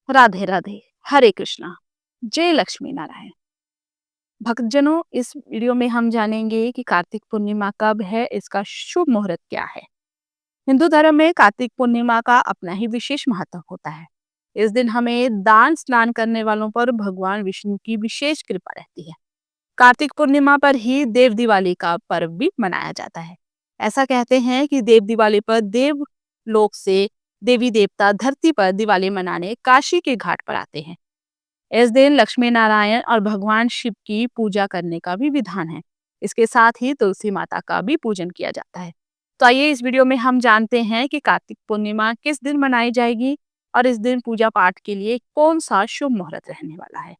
राधे राधे। हरे कृष्णा। जय लक्ष्मी नारायण। भक्तजनों, इस वीडियो में हम जानेंगे कि कार्तिक पूर्णिमा कब है, इसका शुभ मुहूर्त क्या है। हिंदू धर्म में कार्तिक पूर्णिमा का अपना ही विशेष महत्व होता है। इस दिन हमें दान स्नान करने वालों पर भगवान विष्णु की विशेष कृपा रहती है। कार्तिक पूर्णिमा पर ही देव दिवाली का पर्व भी मनाया जाता है। ऐसा कहते हैं कि देव दिवाली पर देव लोक से देवी देवता धरती पर दिवाली मनाने काशी के घाट पर आते हैं। इस दिन लक्ष्मी नारायण और भगवान शिव की पूजा करने का भी विधान है। इसके साथ ही तुलसी माता का भी पूजन किया जाता है। तो आइए इस वीडियो में हम जानते हैं कि कार्तिक पूर्णिमा किस दिन मनाई जाएगी और इस दिन पूजा पाठ के लिए कौन सा शुभ मुहूर्त रहने वाला है।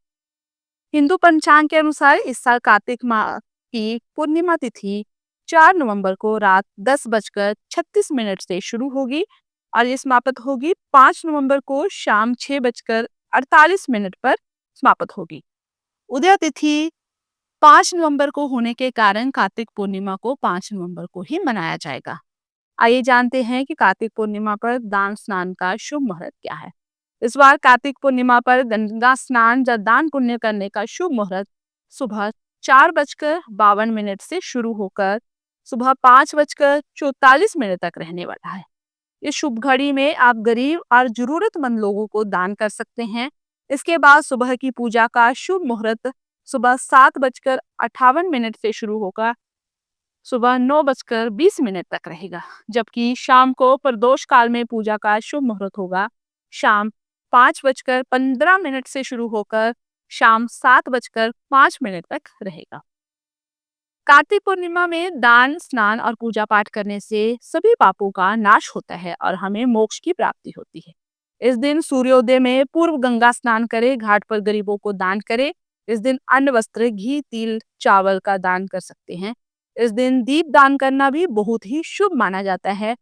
हिंदू पंचांग के अनुसार इस साल कार्तिक माह की पूर्णिमा तिथि 4 नवंबर को रात 10:36 से शुरू होगी और ये समाप्त होगी 5 नवंबर को शाम 6:48 पर समाप्त होगी। उदय तिथि 5 नवंबर को होने के कारण कार्तिक पूर्णिमा को 5 नवंबर को ही मनाया जाएगा। आइए जानते हैं कि कार्तिक पूर्णिमा पर दान स्नान का शुभ मुहूर्त क्या है। इस बार कार्तिक पूर्णिमा पर गंगा स्नान या दान पुण्य करने का शुभ मुहूर्त सुबह 4:52 से शुरू होकर सुबह 5:44 तक रहने वाला है। इस शुभ घड़ी में आप गरीब और जरूरतमंद लोगों को दान कर सकते हैं। इसके बाद सुबह की पूजा का शुभ मुहूर्त सुबह 7:58 से शुरू होकर सुबह 9:20 तक रहेगा, जबकि शाम को प्रदोष काल में पूजा का शुभ मुहूर्त होगा शाम 5:15 से शुरू होकर शाम 7:05 तक रहेगा। कार्तिक पूर्णिमा में दान स्नान और पूजा पाठ करने से सभी पापों का नाश होता है और हमें मोक्ष की प्राप्ति होती है। इस दिन सूर्योदय में पूर्व गंगा स्नान करें, घाट पर गरीबों को दान करें। इस दिन अन्न वस्त्र घी तिल चावल का दान कर सकते हैं। इस दिन दीप दान करना भी बहुत ही शुभ माना जाता है।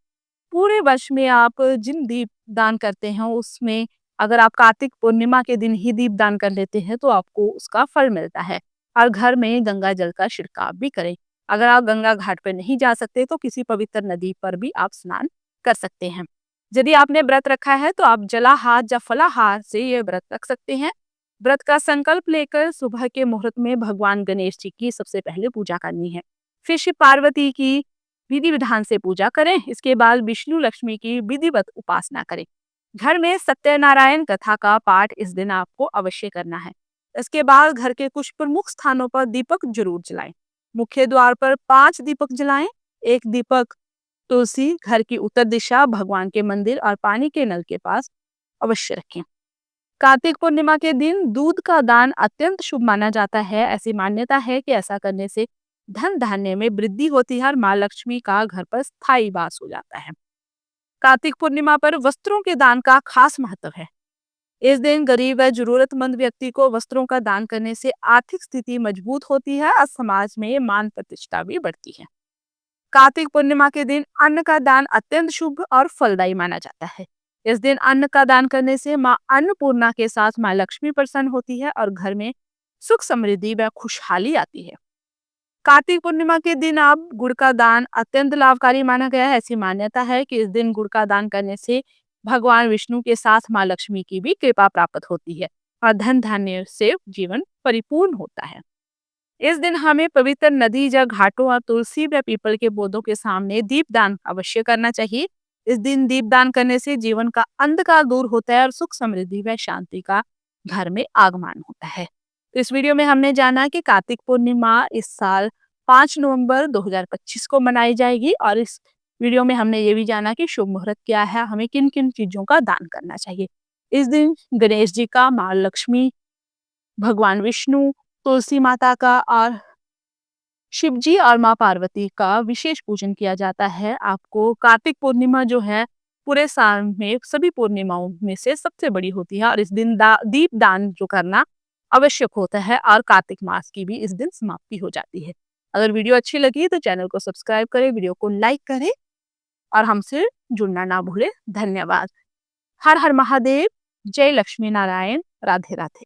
पूरे वर्ष में आप जिन दीप दान करते हैं उसमें अगर आप कार्तिक पूर्णिमा के दिन ही दीप दान कर लेते हैं तो आपको उसका फल मिलता है। और घर में गंगा जल का छिड़काव भी करें। अगर आप गंगा घाट पर नहीं जा सकते तो किसी पवित्र नदी पर भी आप स्नान कर सकते हैं। यदि आपने व्रत रखा है तो आप जलाहार या फलाहार से ये व्रत रख सकते हैं। व्रत का संकल्प लेकर सुबह के मुहूर्त में भगवान गणेश जी की सबसे पहले पूजा करनी है। फिर शिव पार्वती की विधि विधान से पूजा करें। इसके बाद विष्णु लक्ष्मी की विधिवत उपासना करें। घर में सत्यनारायण कथा का पाठ इस दिन आपको अवश्य करना है। इसके बाद घर के कुछ प्रमुख स्थानों पर दीपक जरूर जलाएं। मुख्य द्वार पर 5 दीपक जलाएं। एक दीपक तुलसी घर की उत्तर दिशा, भगवान के मंदिर और पानी के नल के पास अवश्य रखें। कार्तिक पूर्णिमा के दिन दूध का दान अत्यंत शुभ माना जाता है। ऐसी मान्यता है कि ऐसा करने से धन धान्य में वृद्धि होती है और माँ लक्ष्मी का घर पर स्थायी वास हो जाता है। कार्तिक पूर्णिमा पर वस्त्रों के दान का खास महत्व है। इस दिन गरीब व जरूरतमंद व्यक्ति को वस्त्रों का दान करने से आर्थिक स्थिति मजबूत होती है और समाज में मान प्रतिष्ठा भी बढ़ती है। कार्तिक पूर्णिमा के दिन अन्न का दान अत्यंत शुभ और फलदायी माना जाता है। इस दिन अन्न का दान करने से माँ अन्नपूर्णा के साथ माँ लक्ष्मी प्रसन्न होती है और घर में सुख समृद्धि व खुशहाली आती है। कार्तिक पूर्णिमा के दिन आप गुड़ का दान अत्यंत लाभकारी माना गया है। ऐसी मान्यता है कि इस दिन गुड़ का दान करने से भगवान विष्णु के साथ माँ लक्ष्मी की भी कृपा प्राप्त होती है और धन धान्य से जीवन परिपूर्ण होता है। इस दिन हमें पवित्र नदी या घाटों और तुलसी व पीपल के पौधों के सामने दीप दान अवश्य करना चाहिए। इस दिन दीप दान करने से जीवन का अंधकार दूर होता है और सुख समृद्धि व शांति का घर में आगमन होता है। तो इस वीडियो में हमने जाना कि कार्तिक पूर्णिमा इस साल 5 नवंबर 2025 को मनाई जाएगी और इस वीडियो में हमने ये भी जाना कि शुभ मुहूर्त क्या है, हमें किन किन चीजों का दान करना चाहिए। इस दिन गणेश जी का, माँ लक्ष्मी, भगवान विष्णु, तुलसी माता का और शिव जी और माँ पार्वती का विशेष पूजन किया जाता है। आपको कार्तिक पूर्णिमा जो है पूरे साल में सभी पूर्णिमाओं में से सबसे बड़ी होती है और इस दिन दीप दान जो करना आवश्यक होता है और कार्तिक मास की भी इस दिन समाप्ति हो जाती है। अगर वीडियो अच्छी लगी तो चैनल को सब्सक्राइब करें, वीडियो को लाइक करें और हमसे जुड़ना ना भूलें। धन्यवाद। हर हर महादेव। जय लक्ष्मी नारायण। राधे राधे।